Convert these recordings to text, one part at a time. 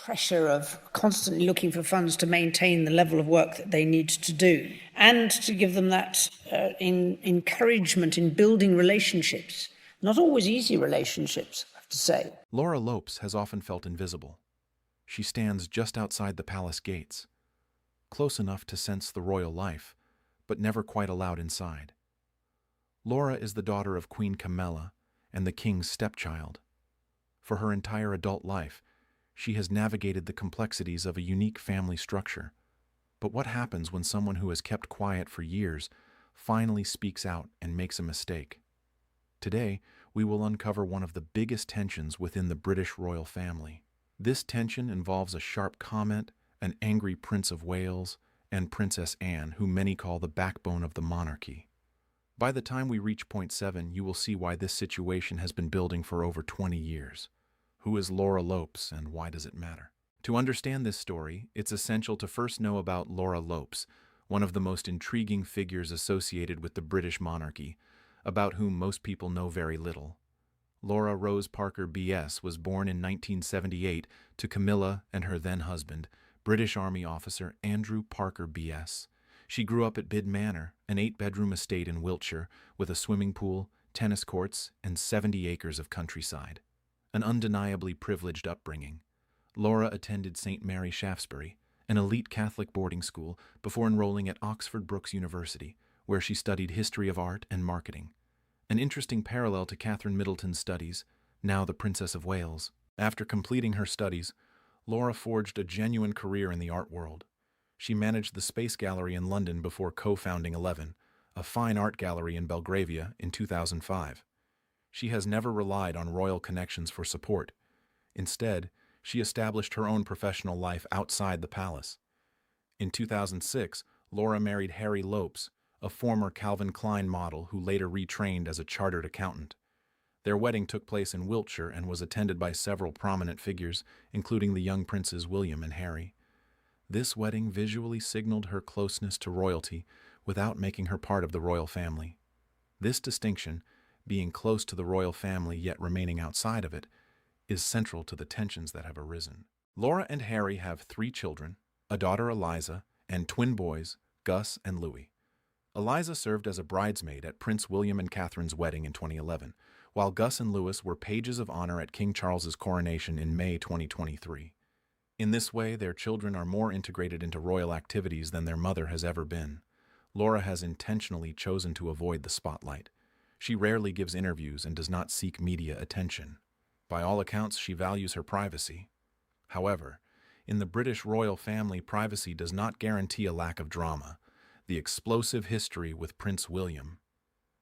pressure of constantly looking for funds to maintain the level of work that they need to do, and to give them that encouragement in building relationships. Not always easy relationships, I have to say. Laura Lopes has often felt invisible. She stands just outside the palace gates, close enough to sense the royal life, but never quite allowed inside. Laura is the daughter of Queen Camilla and the king's stepchild. For her entire adult life, she has navigated the complexities of a unique family structure. But what happens when someone who has kept quiet for years finally speaks out and makes a mistake? Today, we will uncover one of the biggest tensions within the British royal family. This tension involves a sharp comment, an angry Prince of Wales, and Princess Anne, who many call the backbone of the monarchy. By the time we reach point 7, you will see why this situation has been building for over 20 years. Who is Laura Lopes, and why does it matter? To understand this story, it's essential to first know about Laura Lopes, one of the most intriguing figures associated with the British monarchy, about whom most people know very little. Laura Rose Parker B.S. was born in 1978 to Camilla and her then-husband, British Army officer Andrew Parker B.S. She grew up at Bid Manor, an 8-bedroom estate in Wiltshire with a swimming pool, tennis courts, and 70 acres of countryside. An undeniably privileged upbringing. Laura attended St. Mary Shaftesbury, an elite Catholic boarding school, before enrolling at Oxford Brookes University, where she studied history of art and marketing. An interesting parallel to Catherine Middleton's studies, now the Princess of Wales. After completing her studies, Laura forged a genuine career in the art world. She managed the Space Gallery in London before co-founding 11, a fine art gallery in Belgravia, in 2005. She has never relied on royal connections for support. Instead, she established her own professional life outside the palace. In 2006, Laura married Harry Lopes, a former Calvin Klein model who later retrained as a chartered accountant. Their wedding took place in Wiltshire and was attended by several prominent figures, including the young princes William and Harry. This wedding visually signaled her closeness to royalty without making her part of the royal family. This distinction, being close to the royal family yet remaining outside of it, is central to the tensions that have arisen. Laura and Harry have 3 children, a daughter Eliza, and twin boys, Gus and Louis. Eliza served as a bridesmaid at Prince William and Catherine's wedding in 2011, while Gus and Louis were pages of honor at King Charles's coronation in May 2023. In this way, their children are more integrated into royal activities than their mother has ever been. Laura has intentionally chosen to avoid the spotlight. She rarely gives interviews and does not seek media attention. By all accounts, she values her privacy. However, in the British royal family, privacy does not guarantee a lack of drama. The explosive history with Prince William.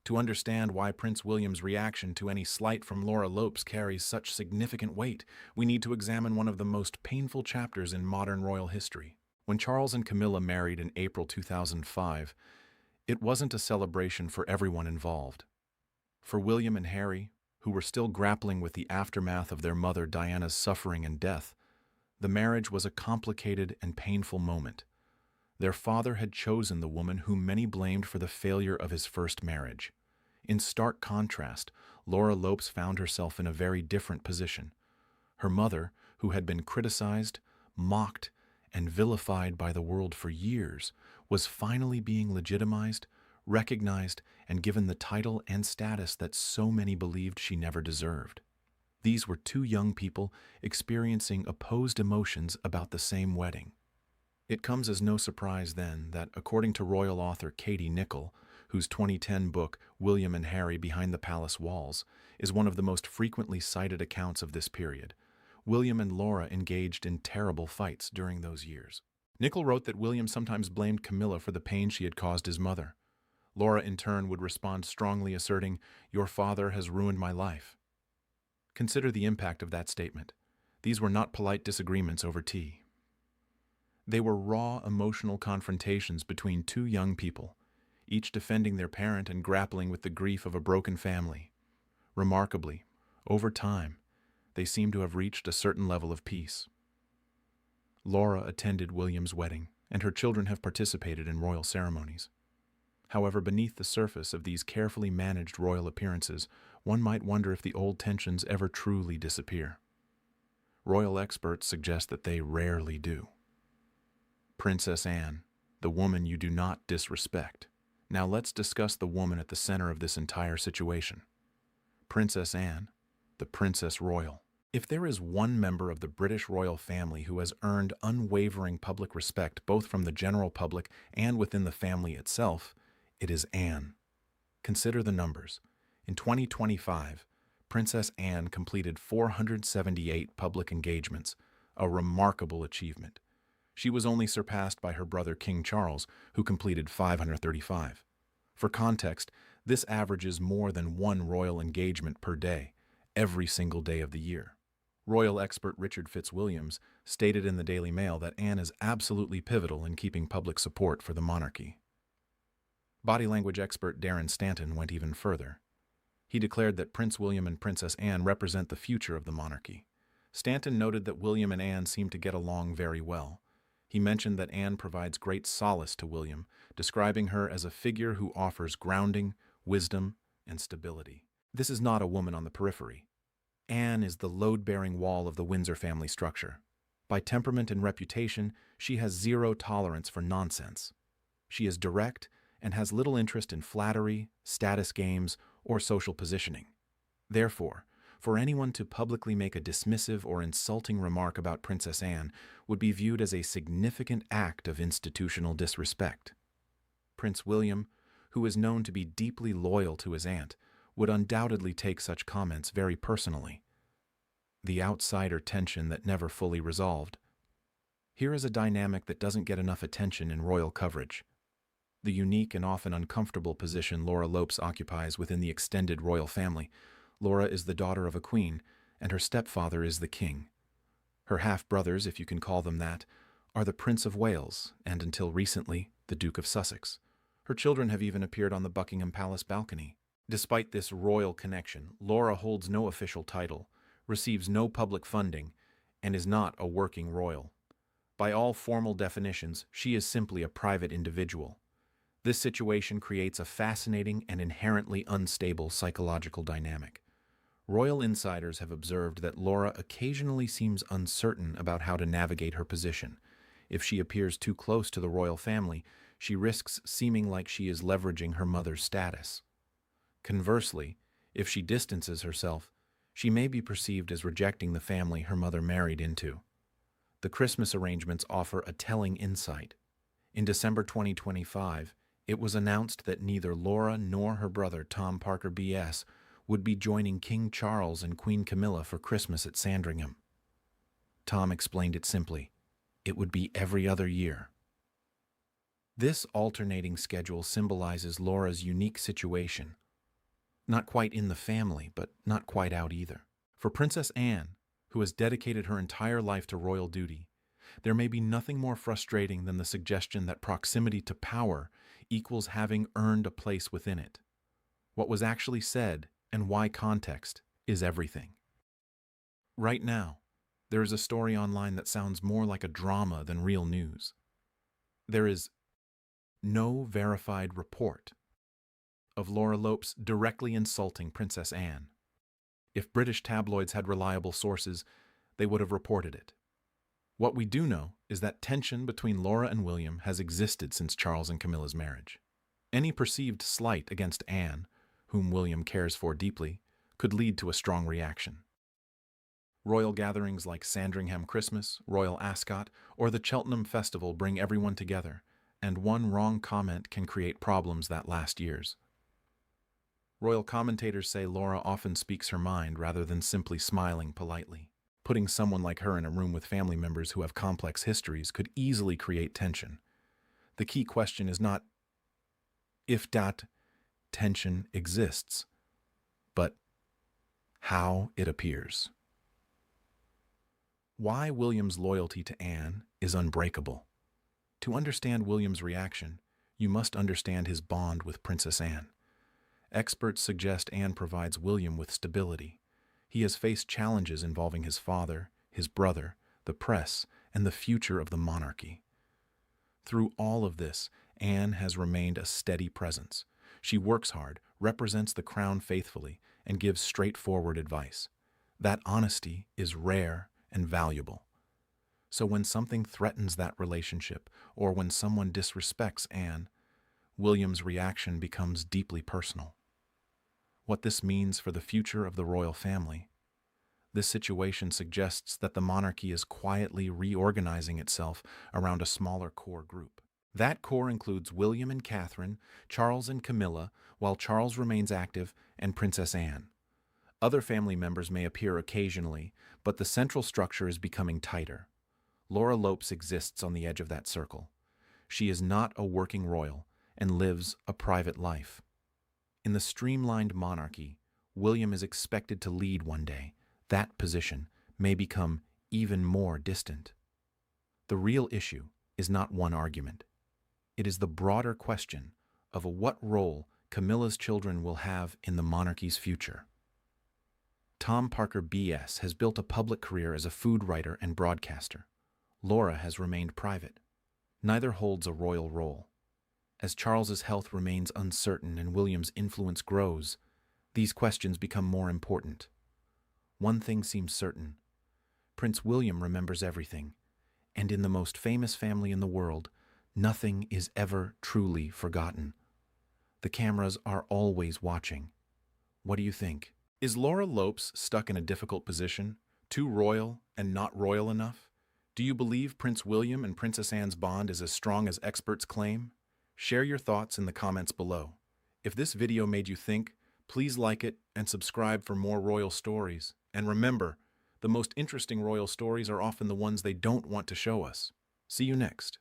To understand why Prince William's reaction to any slight from Laura Lopes carries such significant weight, we need to examine one of the most painful chapters in modern royal history. When Charles and Camilla married in April 2005, it wasn't a celebration for everyone involved. For William and Harry, who were still grappling with the aftermath of their mother Diana's suffering and death, the marriage was a complicated and painful moment. Their father had chosen the woman whom many blamed for the failure of his first marriage. In stark contrast, Laura Lopes found herself in a very different position. Her mother, who had been criticized, mocked, and vilified by the world for years, was finally being legitimized, recognized, and given the title and status that so many believed she never deserved. These were 2 young people experiencing opposed emotions about the same wedding. It comes as no surprise then that, according to royal author Katie Nicholl, whose 2010 book William and Harry Behind the Palace Walls is one of the most frequently cited accounts of this period, William and Laura engaged in terrible fights during those years. Nicholl wrote that William sometimes blamed Camilla for the pain she had caused his mother. Laura in turn would respond strongly, asserting, "Your father has ruined my life." Consider the impact of that statement. These were not polite disagreements over tea. They were raw, emotional confrontations between 2 young people, each defending their parent and grappling with the grief of a broken family. Remarkably, over time, they seem to have reached a certain level of peace. Laura attended William's wedding, and her children have participated in royal ceremonies. However, beneath the surface of these carefully managed royal appearances, one might wonder if the old tensions ever truly disappear. Royal experts suggest that they rarely do. Princess Anne, the woman you do not disrespect. Now let's discuss the woman at the center of this entire situation. Princess Anne, the Princess Royal. If there is one member of the British royal family who has earned unwavering public respect both from the general public and within the family itself, it is Anne. Consider the numbers. In 2025, Princess Anne completed 478 public engagements, a remarkable achievement. She was only surpassed by her brother King Charles, who completed 535. For context, this averages more than one royal engagement per day, every single day of the year. Royal expert Richard Fitzwilliams stated in the Daily Mail that Anne is absolutely pivotal in keeping public support for the monarchy. Body language expert Darren Stanton went even further. He declared that Prince William and Princess Anne represent the future of the monarchy. Stanton noted that William and Anne seem to get along very well. He mentioned that Anne provides great solace to William, describing her as a figure who offers grounding, wisdom, and stability. This is not a woman on the periphery. Anne is the load-bearing wall of the Windsor family structure. By temperament and reputation, she has zero tolerance for nonsense. She is direct and has little interest in flattery, status games, or social positioning. Therefore, for anyone to publicly make a dismissive or insulting remark about Princess Anne would be viewed as a significant act of institutional disrespect. Prince William, who is known to be deeply loyal to his aunt, would undoubtedly take such comments very personally. The outsider tension that never fully resolved. Here is a dynamic that doesn't get enough attention in royal coverage. The unique and often uncomfortable position Laura Lopes occupies within the extended royal family. Laura is the daughter of a queen, and her stepfather is the king. Her half-brothers, if you can call them that, are the Prince of Wales, and until recently, the Duke of Sussex. Her children have even appeared on the Buckingham Palace balcony. Despite this royal connection, Laura holds no official title, receives no public funding, and is not a working royal. By all formal definitions, she is simply a private individual. This situation creates a fascinating and inherently unstable psychological dynamic. Royal insiders have observed that Laura occasionally seems uncertain about how to navigate her position. If she appears too close to the royal family, she risks seeming like she is leveraging her mother's status. Conversely, if she distances herself, she may be perceived as rejecting the family her mother married into. The Christmas arrangements offer a telling insight. In December 2025, it was announced that neither Laura nor her brother Tom Parker BS would be joining King Charles and Queen Camilla for Christmas at Sandringham. Tom explained it simply. It would be every other year. This alternating schedule symbolizes Laura's unique situation. Not quite in the family, but not quite out either. For Princess Anne, who has dedicated her entire life to royal duty, there may be nothing more frustrating than the suggestion that proximity to power equals having earned a place within it. What was actually said and why context is everything. Right now, there is a story online that sounds more like a drama than real news. There is no verified report of Laura Lopes directly insulting Princess Anne. If British tabloids had reliable sources, they would have reported it. What we do know is that tension between Laura and William has existed since Charles and Camilla's marriage. Any perceived slight against Anne, whom William cares for deeply, could lead to a strong reaction. Royal gatherings like Sandringham Christmas, Royal Ascot, or the Cheltenham Festival bring everyone together, and one wrong comment can create problems that last years. Royal commentators say Laura often speaks her mind rather than simply smiling politely. Putting someone like her in a room with family members who have complex histories could easily create tension. The key question is not if that tension exists, but how it appears. Why William's loyalty to Anne is unbreakable. To understand William's reaction, you must understand his bond with Princess Anne. Experts suggest Anne provides William with stability. He has faced challenges involving his father, his brother, the press, and the future of the monarchy. Through all of this, Anne has remained a steady presence. She works hard, represents the crown faithfully, and gives straightforward advice. That honesty is rare and valuable. So when something threatens that relationship, or when someone disrespects Anne, William's reaction becomes deeply personal. What this means for the future of the royal family. This situation suggests that the monarchy is quietly reorganizing itself around a smaller core group. That core includes William and Catherine, Charles and Camilla, while Charles remains active, and Princess Anne. Other family members may appear occasionally, but the central structure is becoming tighter. Laura Lopes exists on the edge of that circle. She is not a working royal and lives a private life. In the streamlined monarchy, William is expected to lead one day. That position may become even more distant. The real issue is not one argument. It is the broader question of what role Camilla's children will have in the monarchy's future. Tom Parker B.S. has built a public career as a food writer and broadcaster. Laura has remained private. Neither holds a royal role. As Charles's health remains uncertain and William's influence grows, these questions become more important. One thing seems certain. Prince William remembers everything, and in the most famous family in the world, nothing is ever truly forgotten. The cameras are always watching. What do you think? Is Laura Lopes stuck in a difficult position, too royal and not royal enough? Do you believe Prince William and Princess Anne's bond is as strong as experts claim? Share your thoughts in the comments below. If this video made you think, please like it and subscribe for more royal stories. And remember, the most interesting royal stories are often the ones they don't want to show us. See you next.